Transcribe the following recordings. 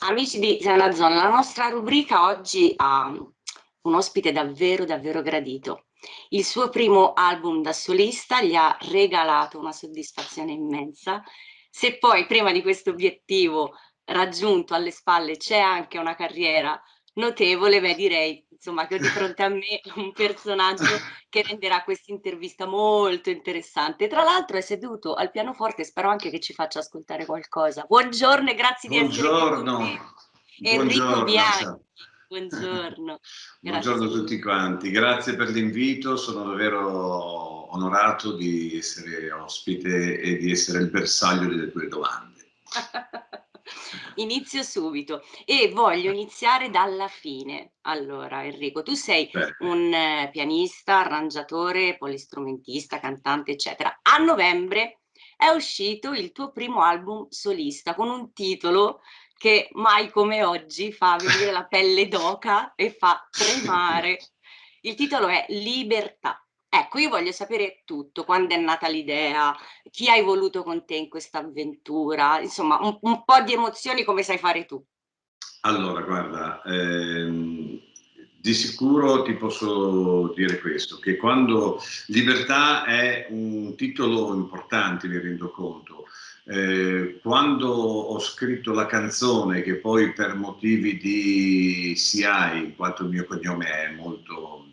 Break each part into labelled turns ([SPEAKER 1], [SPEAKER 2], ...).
[SPEAKER 1] Amici di Zona Zona, la nostra rubrica oggi ha un ospite davvero davvero gradito. Il suo primo album da solista gli ha regalato una soddisfazione immensa. Se poi prima di questo obiettivo raggiunto alle spalle c'è anche una carriera notevole, beh, direi insomma che ho di fronte a me un personaggio che renderà questa intervista molto interessante. Tra l'altro è seduto al pianoforte, spero anche che ci faccia ascoltare qualcosa. Buongiorno e grazie di essere qui con me.
[SPEAKER 2] Buongiorno,
[SPEAKER 1] Enrico
[SPEAKER 2] buongiorno,
[SPEAKER 1] Bianchi, buongiorno,
[SPEAKER 2] buongiorno a
[SPEAKER 1] grazie.
[SPEAKER 2] tutti quanti, grazie per l'invito, sono davvero onorato di essere ospite e di essere il bersaglio delle tue domande.
[SPEAKER 1] Inizio subito e voglio iniziare dalla fine. Allora, Enrico, tu sei
[SPEAKER 2] Perfetto.
[SPEAKER 1] un pianista, arrangiatore, polistrumentista, cantante, eccetera. A novembre è uscito il tuo primo album solista con un titolo che mai come oggi fa venire la pelle d'oca e fa tremare. Il titolo è Libertà. Ecco, io voglio sapere tutto, quando è nata l'idea, chi hai voluto con te in questa avventura, insomma, un po' di emozioni come sai fare tu.
[SPEAKER 2] Allora, guarda, di sicuro ti posso dire questo, che quando Libertà è un titolo importante, mi rendo conto. Quando ho scritto la canzone, che poi per motivi di CI, in quanto il mio cognome è molto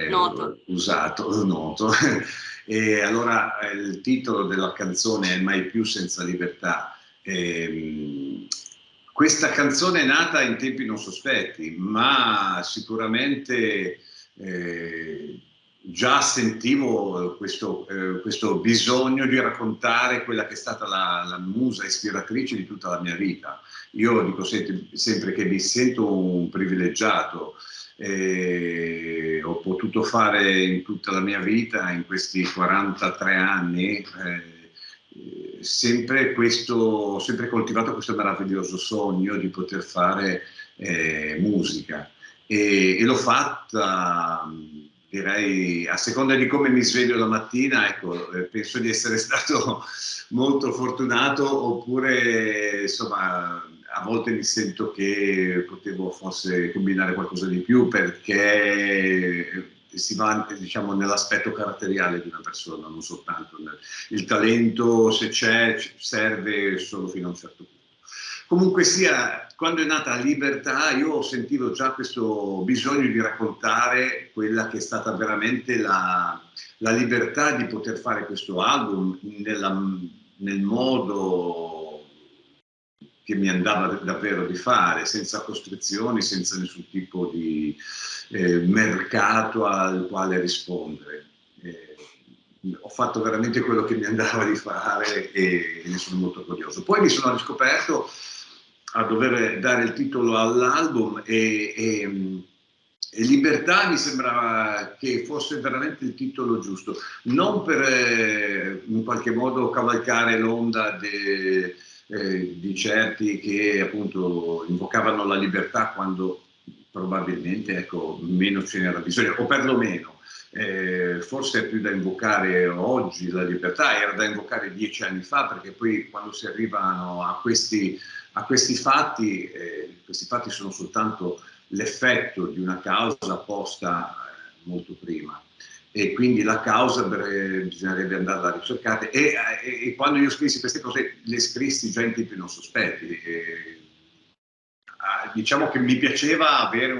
[SPEAKER 1] Noto.
[SPEAKER 2] usato, noto, e allora il titolo della canzone è Mai più senza libertà. Questa canzone è nata in tempi non sospetti, ma sicuramente già sentivo questo bisogno di raccontare quella che è stata la musa ispiratrice di tutta la mia vita. Io dico sempre che mi sento un privilegiato. Ho potuto fare in tutta la mia vita, in questi 43 anni, sempre coltivato questo meraviglioso sogno di poter fare musica e l'ho fatta, direi, a seconda di come mi sveglio la mattina, ecco, penso di essere stato molto fortunato, oppure insomma a volte mi sento che potevo forse combinare qualcosa di più, perché si va, diciamo, nell'aspetto caratteriale di una persona, non soltanto il talento, se c'è, serve solo fino a un certo punto. Comunque sia, quando è nata la Libertà, io sentivo già questo bisogno di raccontare quella che è stata veramente la libertà di poter fare questo album nel modo che mi andava davvero di fare, senza costrizioni, senza nessun tipo di mercato al quale rispondere. Ho fatto veramente quello che mi andava di fare e ne sono molto curioso. Poi mi sono riscoperto a dover dare il titolo all'album e Libertà mi sembrava che fosse veramente il titolo giusto, non per in qualche modo cavalcare l'onda di certi che appunto invocavano la libertà quando probabilmente, ecco, meno ce n'era bisogno, o perlomeno forse è più da invocare oggi la libertà, era da invocare 10 anni fa, perché poi quando si arrivano a questi fatti, questi fatti sono soltanto l'effetto di una causa posta molto prima, e quindi la causa bisognerebbe andarla a ricercare, e quando io scrissi queste cose le scrissi già in tempi non sospetti. Diciamo che mi piaceva avere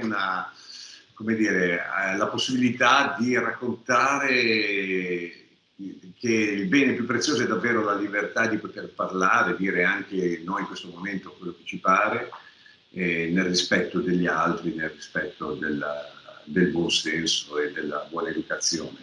[SPEAKER 2] come dire, la possibilità di raccontare che il bene più prezioso è davvero la libertà di poter parlare, dire anche noi in questo momento quello che ci pare, nel rispetto degli altri, nel rispetto del buon senso e della buona educazione.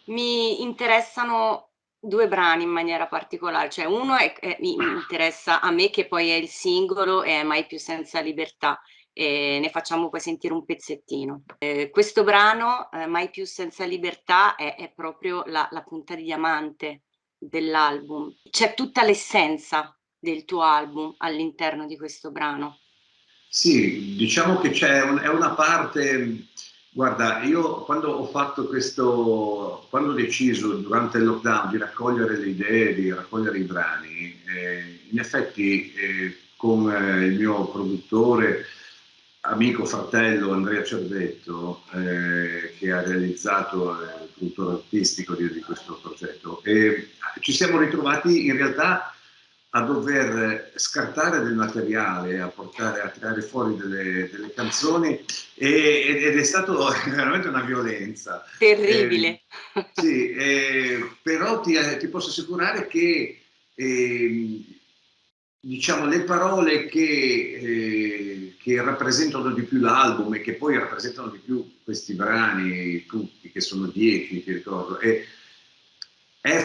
[SPEAKER 1] Mi interessano due brani in maniera particolare, cioè uno mi interessa a me, che poi è il singolo e è Mai più senza libertà, e ne facciamo poi sentire un pezzettino. Questo brano, Mai più senza libertà, è proprio la punta di diamante dell'album. C'è tutta l'essenza del tuo album all'interno di questo brano.
[SPEAKER 2] Sì, diciamo che è una parte. Guarda, io quando ho fatto quando ho deciso durante il lockdown di raccogliere le idee, di raccogliere i brani, in effetti con il mio produttore, amico, fratello Andrea Cervetto, che ha realizzato il produttore artistico di questo progetto. E ci siamo ritrovati in realtà a dover scartare del materiale, a tirare fuori delle canzoni ed è stato veramente una violenza.
[SPEAKER 1] Terribile.
[SPEAKER 2] Sì, però ti posso assicurare che diciamo le parole che rappresentano di più l'album e che poi rappresentano di più questi brani, tutti, che sono 10, ti ricordo, è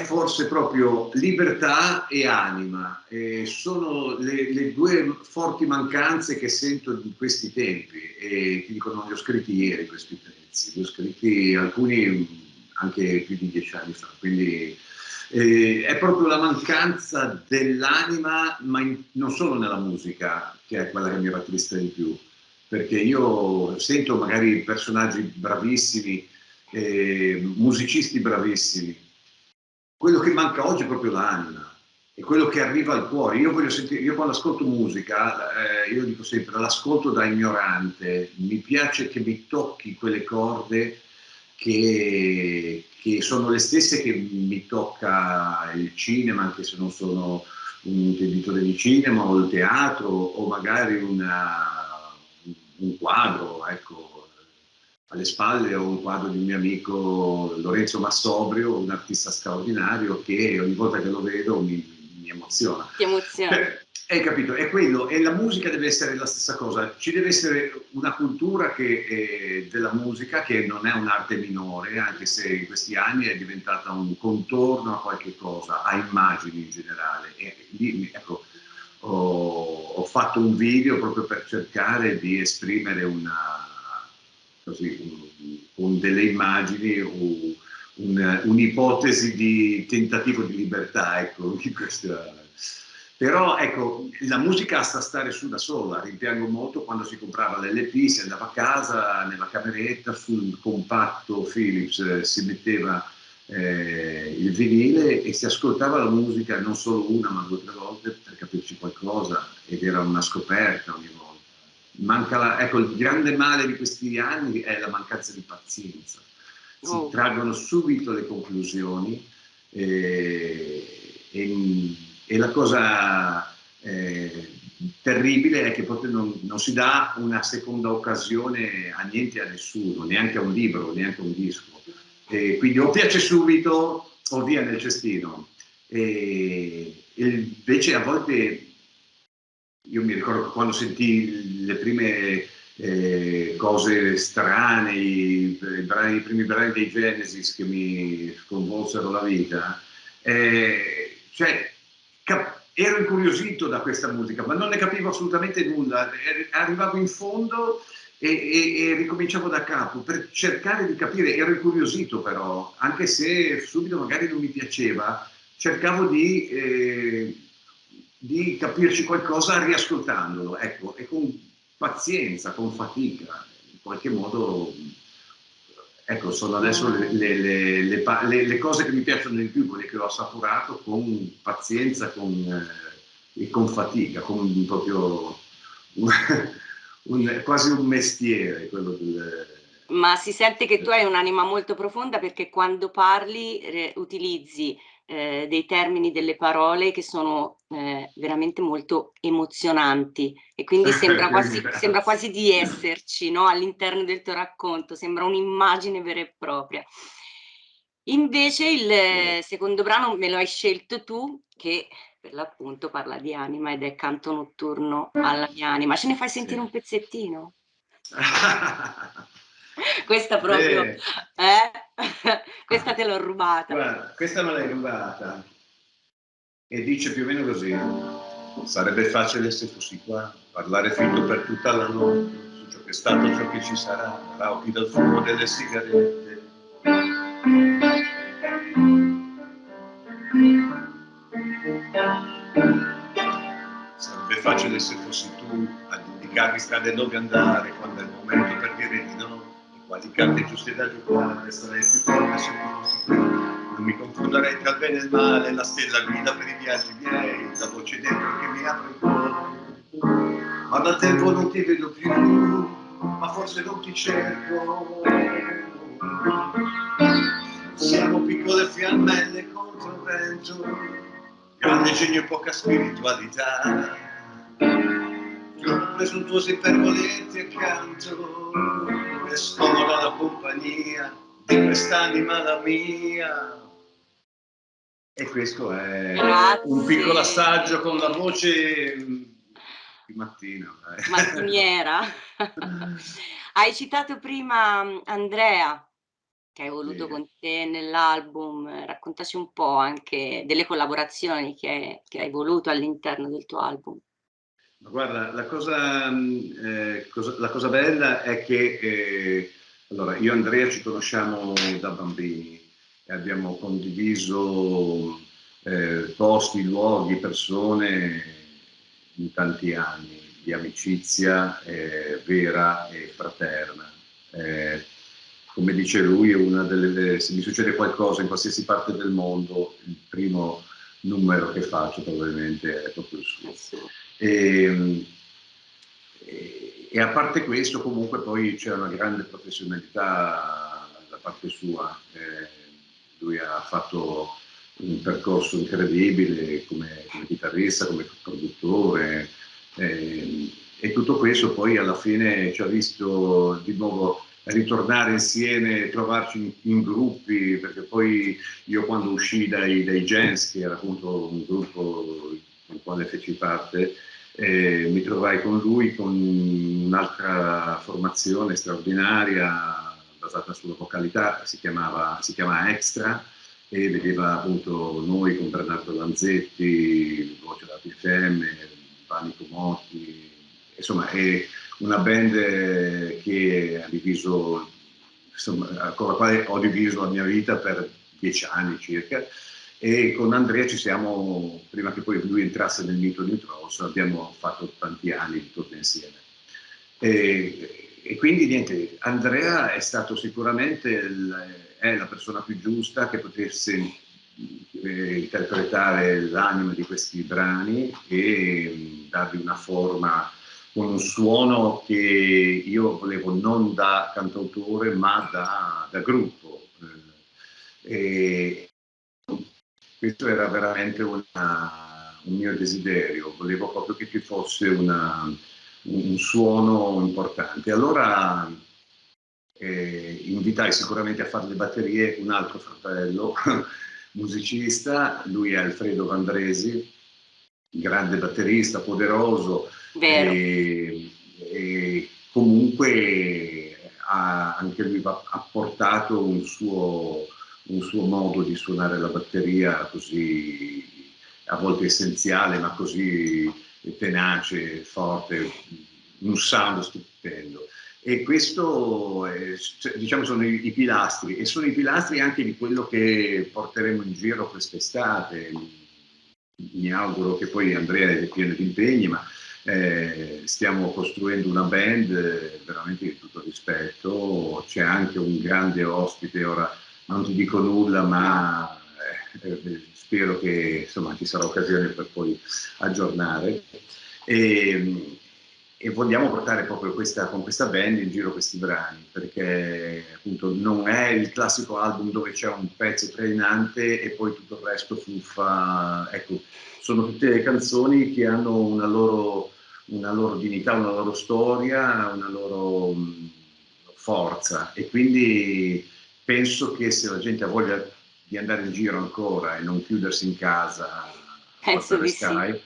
[SPEAKER 2] forse proprio libertà e anima. Sono le due forti mancanze che sento in questi tempi, e ti dico, non li ho scritti ieri questi pezzi, li ho scritti alcuni anche più di 10 anni fa, quindi è proprio la mancanza dell'anima, ma non solo nella musica, che è quella che mi rattrista di più, perché io sento magari personaggi bravissimi, musicisti bravissimi. Quello che manca oggi è proprio l'anima, è quello che arriva al cuore. Io voglio sentire, io quando ascolto musica, io dico sempre, l'ascolto da ignorante, mi piace che mi tocchi quelle corde che sono le stesse che mi tocca il cinema, anche se non sono un intenditore di cinema, o il teatro, o magari un quadro, ecco. Alle spalle ho un quadro di un mio amico Lorenzo Massobrio, un artista straordinario che ogni volta che lo vedo mi emoziona.
[SPEAKER 1] Ti emoziona.
[SPEAKER 2] Hai capito? È quello, e la musica deve essere la stessa cosa. Ci deve essere una cultura della musica che non è un'arte minore, anche se in questi anni è diventata un contorno a qualche cosa, a immagini in generale. E lì, ecco, ho fatto un video proprio per cercare di esprimere con delle immagini un'ipotesi di tentativo di libertà, ecco, in questa. Però ecco, la musica sta a stare su da sola. Rimpiango molto quando si comprava l'LP, si andava a casa nella cameretta, sul compatto Philips si metteva il vinile e si ascoltava la musica non solo una ma 2 o 3 volte per capirci qualcosa, ed era una scoperta ogni volta. Ecco, il grande male di questi anni è la mancanza di pazienza. Si traggono subito le conclusioni e la cosa terribile è che proprio non si dà una seconda occasione a niente e a nessuno, neanche a un libro, neanche a un disco. Quindi o piace subito o via nel cestino. E invece a volte io mi ricordo che quando sentii le prime cose strane, i primi brani dei Genesis che mi sconvolsero la vita, cioè, ero incuriosito da questa musica, ma non ne capivo assolutamente nulla. Arrivavo in fondo e ricominciavo da capo per cercare di capire. Ero incuriosito però, anche se subito magari non mi piaceva, cercavo di capirci qualcosa riascoltandolo, ecco, e con pazienza, con fatica, in qualche modo. Ecco, sono adesso le cose che mi piacciono di più, quelle che ho assapurato con pazienza e con fatica, con proprio quasi un mestiere, quello
[SPEAKER 1] Ma si sente che tu hai un'anima molto profonda, perché quando parli utilizzi dei termini, delle parole che sono veramente molto emozionanti, e quindi sembra quasi di esserci, no? All'interno del tuo racconto, sembra un'immagine vera e propria. Invece il secondo brano me lo hai scelto tu, che per l'appunto parla di anima ed è Canto notturno alla mia anima. Ce ne fai sentire un pezzettino? Questa proprio, questa te l'ho rubata.
[SPEAKER 2] Guarda, questa me l'hai rubata e dice più o meno così: sarebbe facile se fossi qua, parlare finto per tutta la notte su ciò che è stato, ciò che ci sarà, rauchi dal fumo delle sigarette. Sarebbe facile se fossi tu ad indicarmi strade dove andare quando è il momento per dire di no, e quali carte giuste da giocare. Sarei più forte se non fossi qui, non mi confonderei tra il bene e il male, la stella guida per i viaggi miei, la voce dentro che mi apre il cuore. ma da tempo non ti vedo più, ma forse non ti cerco. Siamo piccole fiammelle contro il vento, grande genio e poca spiritualità, troppo presuntuosi per volerti accanto, e scomoda la compagnia di quest'anima la mia. E questo è un piccolo assaggio con la voce di mattina.
[SPEAKER 1] Mattiniera. Hai citato prima Andrea, che hai voluto
[SPEAKER 2] Sì.
[SPEAKER 1] con te nell'album. Raccontaci un po' anche delle collaborazioni che hai voluto all'interno del tuo album.
[SPEAKER 2] Ma guarda, la cosa bella è che allora, io e Andrea ci conosciamo da bambini e abbiamo condiviso posti, luoghi, persone in tanti anni di amicizia vera e fraterna. Come dice lui, se mi succede qualcosa in qualsiasi parte del mondo, il primo numero che faccio probabilmente è proprio il suo. E a parte questo, comunque, poi c'è una grande professionalità da parte sua. Lui ha fatto un percorso incredibile come chitarrista, come produttore, e tutto questo poi alla fine ci ha visto di nuovo ritornare insieme, trovarci in gruppi, perché poi io quando uscì dai Gens, che era appunto un gruppo nel quale feci parte, mi trovai con lui con un'altra formazione straordinaria basata sulla vocalità, si chiama Extra, e vedeva appunto noi con Bernardo Lanzetti, voce da PFM, Panico Motti, insomma è una band che ha diviso, insomma, con la quale ho diviso la mia vita per 10 anni circa. E con Andrea ci siamo, prima che poi lui entrasse nel mito di Trolls, abbiamo fatto tanti anni di tour insieme. E quindi niente, Andrea è stato sicuramente è la persona più giusta che potesse interpretare l'anima di questi brani e dargli una forma con un suono che io volevo non da cantautore ma da gruppo. E questo era veramente un mio desiderio, volevo proprio che ci fosse un suono importante. Allora invitai sicuramente a fare le batterie un altro fratello musicista, lui è Alfredo Vandresi, grande batterista, poderoso, e comunque anche lui ha portato un suo modo di suonare la batteria così a volte essenziale, ma così tenace, forte, un sound stupendo. E questo diciamo sono i pilastri, e sono i pilastri anche di quello che porteremo in giro quest'estate. Mi auguro che poi Andrea è pieno di impegni, ma stiamo costruendo una band veramente di tutto rispetto. C'è anche un grande ospite, ora non ti dico nulla, ma spero che insomma ci sarà occasione per poi aggiornare. E vogliamo portare proprio con questa band in giro questi brani, perché appunto non è il classico album dove c'è un pezzo trainante e poi tutto il resto fuffa. Ecco, sono tutte canzoni che hanno una loro dignità, una loro storia, una loro forza, e quindi penso che se la gente ha voglia di andare in giro ancora e non chiudersi in casa
[SPEAKER 1] penso di
[SPEAKER 2] Skype,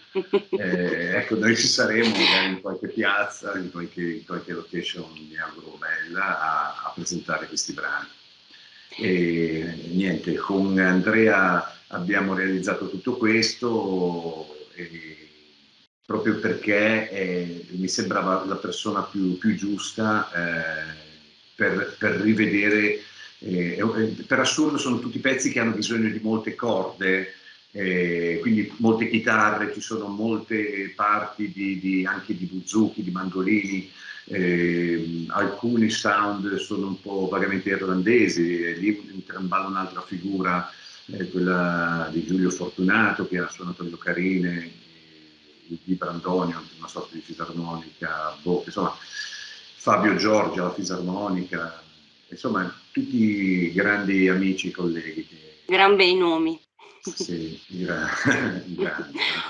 [SPEAKER 2] ecco, noi ci saremo magari in qualche piazza, in qualche location, mi auguro bella, a presentare questi brani. E niente, con Andrea abbiamo realizzato tutto questo proprio perché mi sembrava la persona più giusta per rivedere. Per assurdo sono tutti pezzi che hanno bisogno di molte corde, quindi molte chitarre, ci sono molte parti anche di buzuki, di mandolini, alcuni sound sono un po' vagamente irlandesi, lì intramballa un'altra figura, quella di Giulio Fortunato che ha suonato le ocarine, il Vibrandonium, una sorta di fisarmonica, insomma, Fabio Giorgi alla fisarmonica, insomma, tutti grandi amici, colleghi.
[SPEAKER 1] Gran bei nomi.
[SPEAKER 2] Sì, grandi.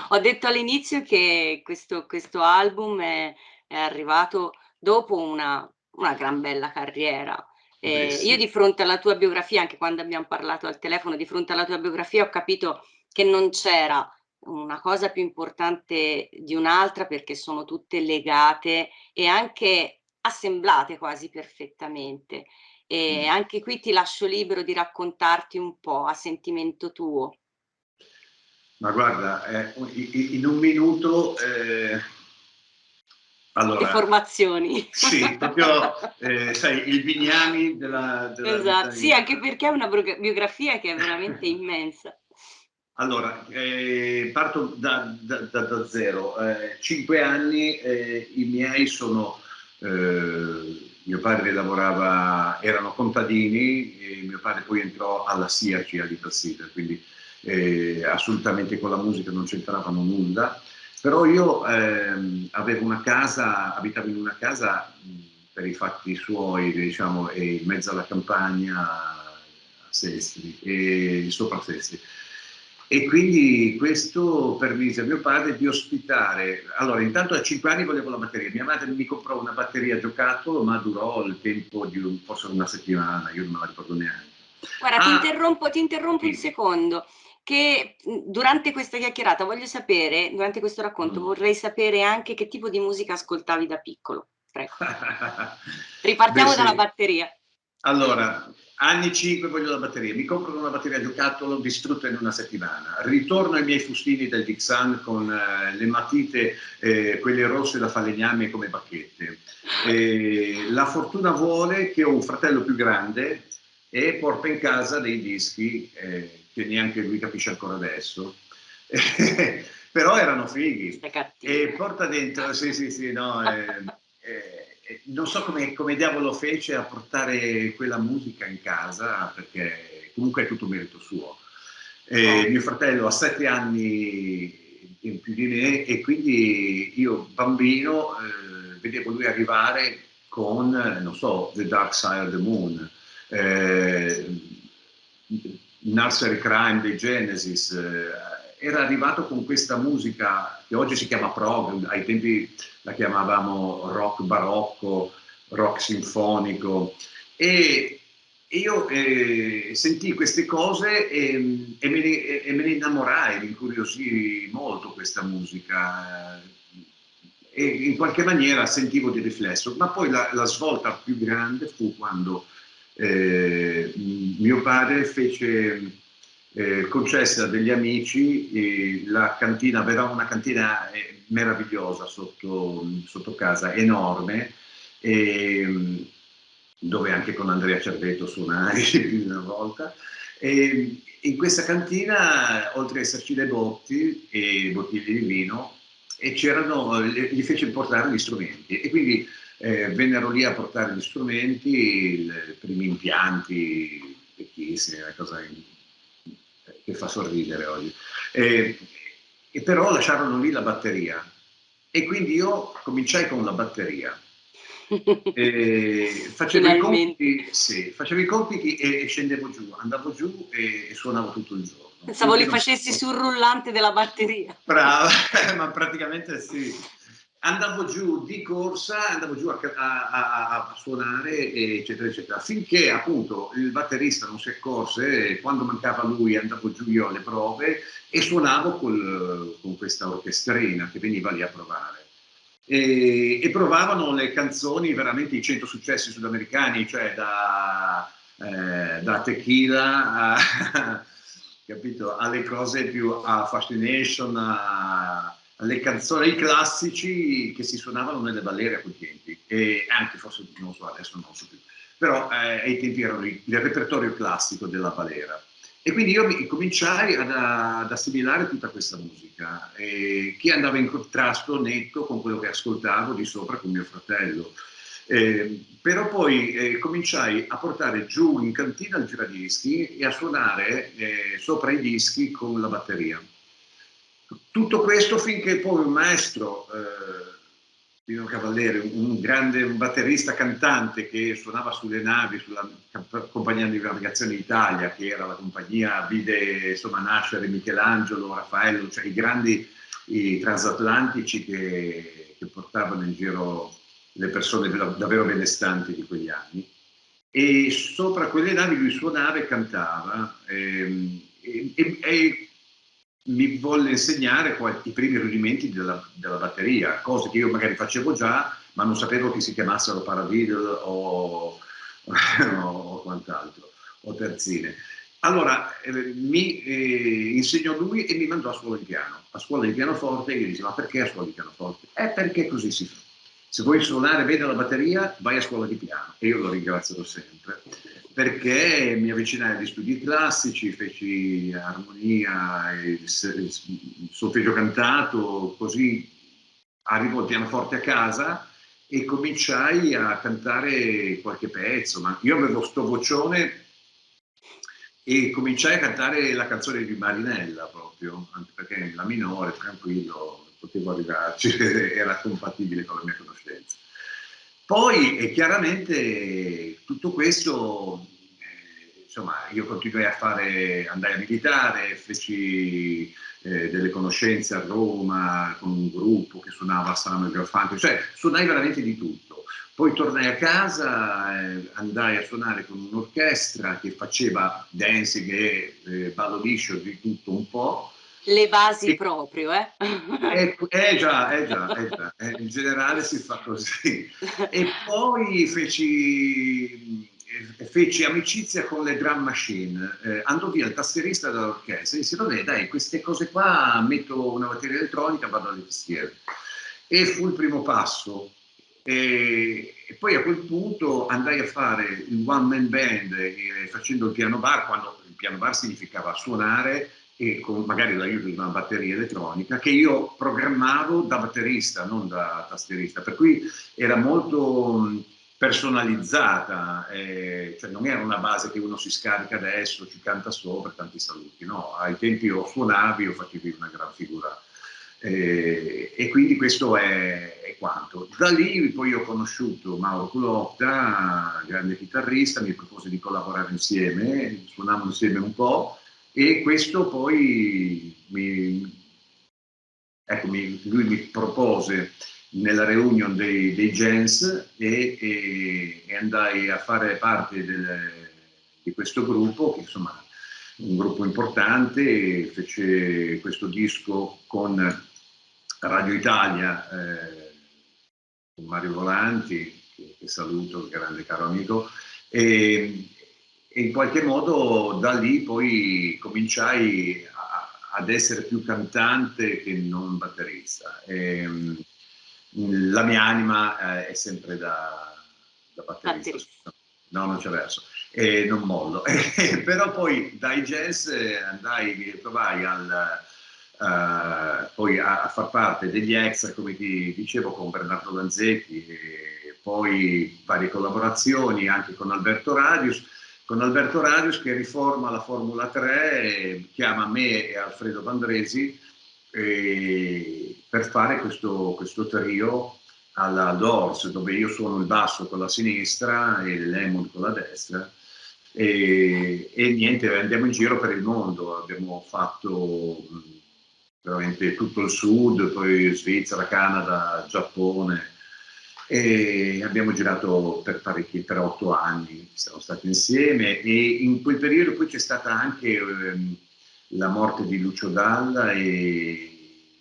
[SPEAKER 1] Ho detto all'inizio che questo album è arrivato dopo una gran bella carriera.
[SPEAKER 2] Beh,
[SPEAKER 1] Io
[SPEAKER 2] sì.
[SPEAKER 1] di fronte alla tua biografia, anche quando abbiam parlato al telefono, di fronte alla tua biografia ho capito che non c'era una cosa più importante di un'altra, perché sono tutte legate e anche assemblate quasi perfettamente. E anche qui ti lascio libero di raccontarti un po' a sentimento tuo.
[SPEAKER 2] Ma guarda, in un minuto,
[SPEAKER 1] Le
[SPEAKER 2] allora,
[SPEAKER 1] formazioni.
[SPEAKER 2] sì, proprio, sai, il Bignami della vita
[SPEAKER 1] Sì,
[SPEAKER 2] in...
[SPEAKER 1] anche perché è una biografia che è veramente immensa.
[SPEAKER 2] Allora, parto da zero. 5 anni, i miei sono, mio padre lavorava, erano contadini, e mio padre poi entrò alla SIACI a Litasita, quindi assolutamente con la musica non c'entravano nulla, però io avevo una casa, abitavo in una casa per i fatti suoi, diciamo, in mezzo alla campagna a Sestri, sopra Sestri. E quindi questo permise a mio padre di ospitare. Allora, intanto a 5 anni volevo la batteria. Mia madre mi comprò una batteria a giocattolo, ma durò il tempo di forse una settimana, io non me la ricordo neanche.
[SPEAKER 1] Guarda, ti interrompo un secondo, che durante questa chiacchierata voglio sapere, durante questo racconto, vorrei sapere anche che tipo di musica ascoltavi da piccolo. Prego.
[SPEAKER 2] Beh,
[SPEAKER 1] Ripartiamo dalla
[SPEAKER 2] sì.
[SPEAKER 1] batteria.
[SPEAKER 2] Allora, anni 5 voglio la batteria, mi compro una batteria a giocattolo distrutta in una settimana, ritorno ai miei fustini del Dixan con le matite, quelle rosse da falegname come bacchette. La fortuna vuole che ho un fratello più grande e porta in casa dei dischi che neanche lui capisce ancora adesso, però erano fighi.
[SPEAKER 1] Sei cattivo.
[SPEAKER 2] E porta dentro, sì, no, non so come diavolo fece a portare quella musica in casa, perché comunque è tutto merito suo. Mio fratello ha 7 anni in più di me e quindi io bambino vedevo lui arrivare con, non so, The Dark Side of the Moon, Nursery Crime dei Genesis, era arrivato con questa musica che oggi si chiama prog, ai tempi la chiamavamo rock barocco, rock sinfonico, e io sentii queste cose e me ne innamorai, mi incuriosì molto questa musica e in qualche maniera sentivo di riflesso, ma poi la svolta più grande fu quando mio padre fece concesse a degli amici la cantina, avevamo una cantina meravigliosa sotto casa, enorme, dove anche con Andrea Cervetto suonai più di una volta. E in questa cantina, oltre ad esserci le botti e bottiglie di vino, e gli fece portare gli strumenti. E quindi vennero lì a portare gli strumenti, i primi impianti vecchissimi, una cosa che fa sorridere oggi. E però lasciarono lì la batteria. E quindi io cominciai con la batteria. Facevo i
[SPEAKER 1] Finalmente.
[SPEAKER 2] compiti, sì, facevo i compiti e scendevo giù, andavo giù e suonavo tutto il giorno.
[SPEAKER 1] Pensavo
[SPEAKER 2] Finché
[SPEAKER 1] li
[SPEAKER 2] non
[SPEAKER 1] facessi sul rullante della batteria.
[SPEAKER 2] Brava, ma praticamente sì. Andavo giù di corsa, andavo giù a suonare, eccetera, eccetera, finché appunto il batterista non si accorse, e quando mancava lui andavo giù io alle prove e suonavo con questa orchestrina che veniva lì a provare. E provavano le canzoni, veramente i 100 successi sudamericani, cioè da Tequila capito, alle cose più a Fascination, alle canzoni, ai classici che si suonavano nelle balere a quei tempi, e anche forse non so adesso, non so più, però ai tempi erano il repertorio classico della balera. E quindi io cominciai ad assimilare tutta questa musica, che andava in contrasto netto con quello che ascoltavo di sopra con mio fratello. Però poi cominciai a portare giù in cantina il giradischi e a suonare sopra i dischi con la batteria. tutto questo finché poi un maestro, Pino Cavaliere, un grande batterista cantante che suonava sulle navi, sulla compagnia di navigazione Italia, che era la compagnia, vide insomma nascere Michelangelo, Raffaello, cioè i grandi transatlantici che portavano in giro le persone davvero benestanti di quegli anni. E sopra quelle navi lui suonava e cantava, e mi volle insegnare i primi rudimenti della batteria, cose che io magari facevo già, ma non sapevo che si chiamassero paradiddle o quant'altro, o terzine. Allora mi insegnò lui e mi mandò a scuola di piano, a scuola di pianoforte, e io dicevo: ma perché a scuola di pianoforte? Perché così si fa. Se vuoi suonare bene la batteria, vai a scuola di piano. E io lo ringrazio sempre, perché mi avvicinai agli studi classici, feci armonia, il solfeggio cantato, così arrivo al pianoforte a casa e cominciai a cantare qualche pezzo, ma io avevo sto vocione e cominciai a cantare la canzone di Marinella proprio, anche perché in la minore, tranquillo, potevo arrivarci, era compatibile con la mia conoscenza. Poi chiaramente tutto questo, insomma, io continuai a andai a militare, feci delle conoscenze a Roma con un gruppo che suonava a Salamo il Garofante, cioè suonai veramente di tutto. Poi tornai a casa, andai a suonare con un'orchestra che faceva dancing e ballo liscio, di tutto un po'.
[SPEAKER 1] Le basi proprio,
[SPEAKER 2] già, in generale si fa così. E poi feci amicizia con le drum machine, andò via il tastierista dell'orchestra e disse: vabbè dai, queste cose qua, metto una batteria elettronica, vado alle tastiere. E fu il primo passo. E poi a quel punto andai a fare il one man band, facendo il piano bar, quando il piano bar significava suonare e con magari l'aiuto di una batteria elettronica che io programmavo da batterista, non da tastierista, per cui era molto personalizzata, cioè non era una base che uno si scarica adesso, ci canta sopra, tanti saluti, no, ai tempi o suonavi o facevi una gran figura. E quindi questo è quanto. Da lì poi ho conosciuto Mauro Culotta, grande chitarrista, mi propose di collaborare insieme, suonavamo insieme un po', e questo poi lui mi propose nella reunion dei Gens e andai a fare parte di questo gruppo, che insomma un gruppo importante, fece questo disco con Radio Italia, con Mario Volanti, che saluto, grande caro amico, e in qualche modo da lì poi cominciai ad essere più cantante che non batterista. La mia anima è sempre da batterista. No, non c'è verso. Non mollo. Però poi dai jazz provai poi a far parte degli extra, come ti dicevo, con Bernardo Lanzetti, e poi varie collaborazioni anche con Alberto Radius, che riforma la Formula 3, chiama me e Alfredo Vandresi per fare questo trio alla Doors, dove io suono il basso con la sinistra e il Lemon con la destra, e niente, andiamo in giro per il mondo, abbiamo fatto veramente tutto il sud, poi Svizzera, Canada, Giappone, e abbiamo girato per 8 anni, siamo stati insieme, e in quel periodo poi c'è stata anche la morte di Lucio Dalla, e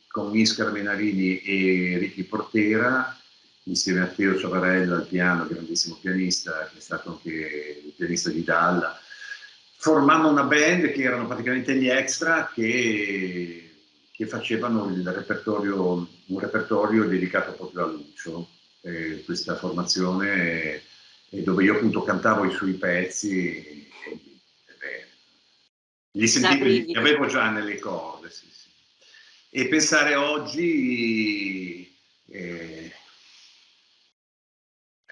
[SPEAKER 2] con Iscar Menarini e Ricky Portera, insieme a Teo Ciavarella al piano, grandissimo pianista, che è stato anche il pianista di Dalla. Formammo una band che erano praticamente gli extra che facevano un repertorio dedicato proprio a Lucio. Questa formazione, dove io appunto cantavo i suoi pezzi, li sentivo, li avevo già nelle corde. Sì. E pensare oggi,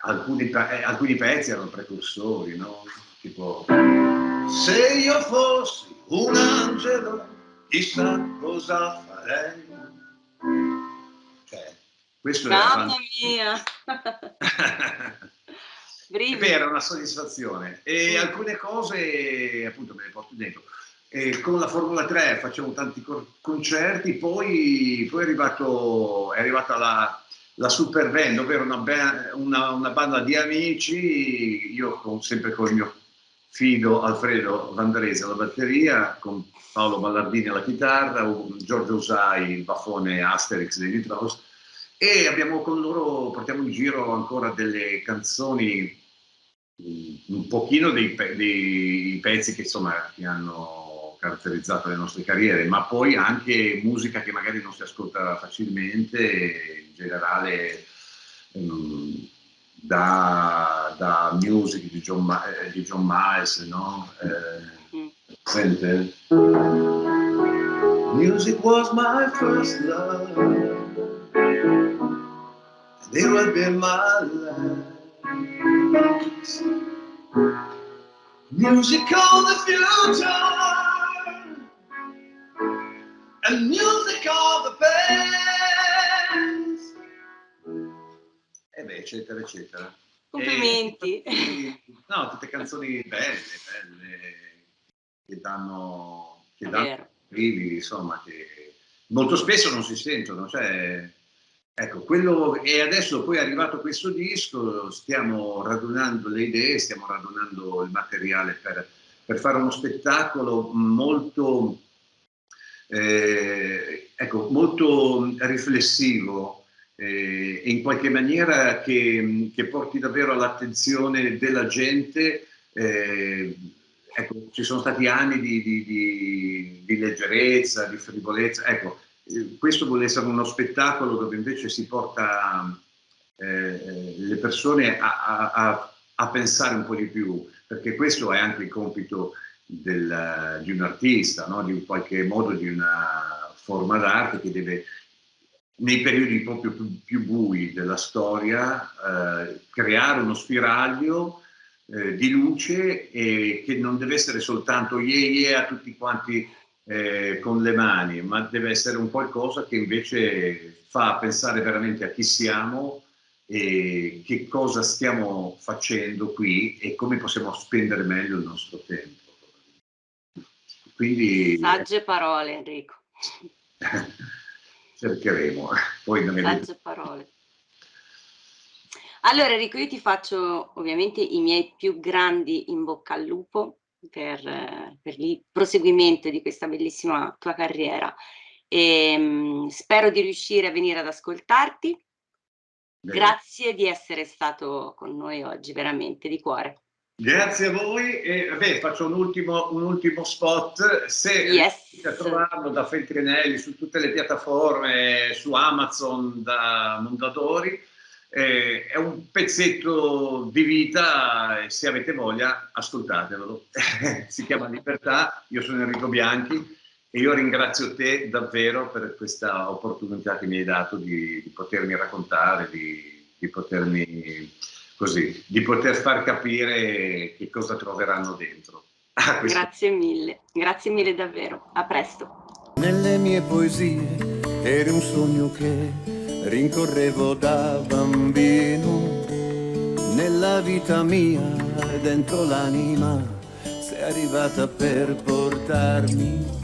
[SPEAKER 2] alcuni pezzi erano precursori, no? Tipo: se io fossi un angelo, chissà cosa farei, Questo
[SPEAKER 1] Mamma mia!
[SPEAKER 2] Era una soddisfazione. E alcune cose appunto me le porto dentro. Con la Formula 3 facciamo tanti concerti, poi è arrivata la super band, ovvero una banda di amici, io sempre con il mio fido Alfredo Vandrese alla batteria, con Paolo Ballardini alla chitarra, Giorgio Usai, il baffone Asterix dei Nitrox, e con loro portiamo in giro ancora delle canzoni, un pochino dei pezzi che insomma che hanno caratterizzato le nostre carriere, ma poi anche musica che magari non si ascolta facilmente, in generale da music di John Miles, no? Sente? Music was my first love, and it will be my last. Music of the future, and music of the past. E beh, eccetera, eccetera.
[SPEAKER 1] Complimenti.
[SPEAKER 2] No, tutte canzoni belle, che danno brividi, insomma, che molto spesso non si sentono, cioè, ecco, e adesso poi è arrivato questo disco, stiamo radunando le idee, stiamo radunando il materiale per fare uno spettacolo molto, molto riflessivo, e in qualche maniera che porti davvero all'attenzione della gente. Ecco, ci sono stati anni di leggerezza, di frivolezza. Ecco, questo vuole essere uno spettacolo dove invece si porta le persone a pensare un po' di più, perché questo è anche il compito di un artista, no? Di in qualche modo di una forma d'arte che deve, nei periodi proprio più bui della storia, creare uno spiraglio di luce, che non deve essere soltanto a tutti quanti con le mani, ma deve essere un qualcosa che invece fa pensare veramente a chi siamo e che cosa stiamo facendo qui e come possiamo spendere meglio il nostro tempo. Quindi,
[SPEAKER 1] sagge parole, Enrico.
[SPEAKER 2] Cercheremo. Poi
[SPEAKER 1] sagge parole. Allora Enrico, io ti faccio ovviamente i miei più grandi in bocca al lupo per il proseguimento di questa bellissima tua carriera, e spero di riuscire a venire ad ascoltarti. Grazie di essere stato con noi oggi, veramente, di cuore.
[SPEAKER 2] Grazie a voi, e faccio un ultimo spot. Se riuscite a trovarlo da Feltrinelli su tutte le piattaforme, su Amazon da Mondadori, è un pezzetto di vita, e se avete voglia ascoltatevelo. Si chiama Libertà. Io sono Enrico Bianchi e io ringrazio te davvero per questa opportunità che mi hai dato di potermi raccontare, di potermi così, di poter far capire che cosa troveranno dentro.
[SPEAKER 1] Grazie mille davvero, a presto.
[SPEAKER 3] Nelle mie poesie eri un sogno che rincorrevo da bambino, nella vita mia, dentro l'anima, sei arrivata per portarmi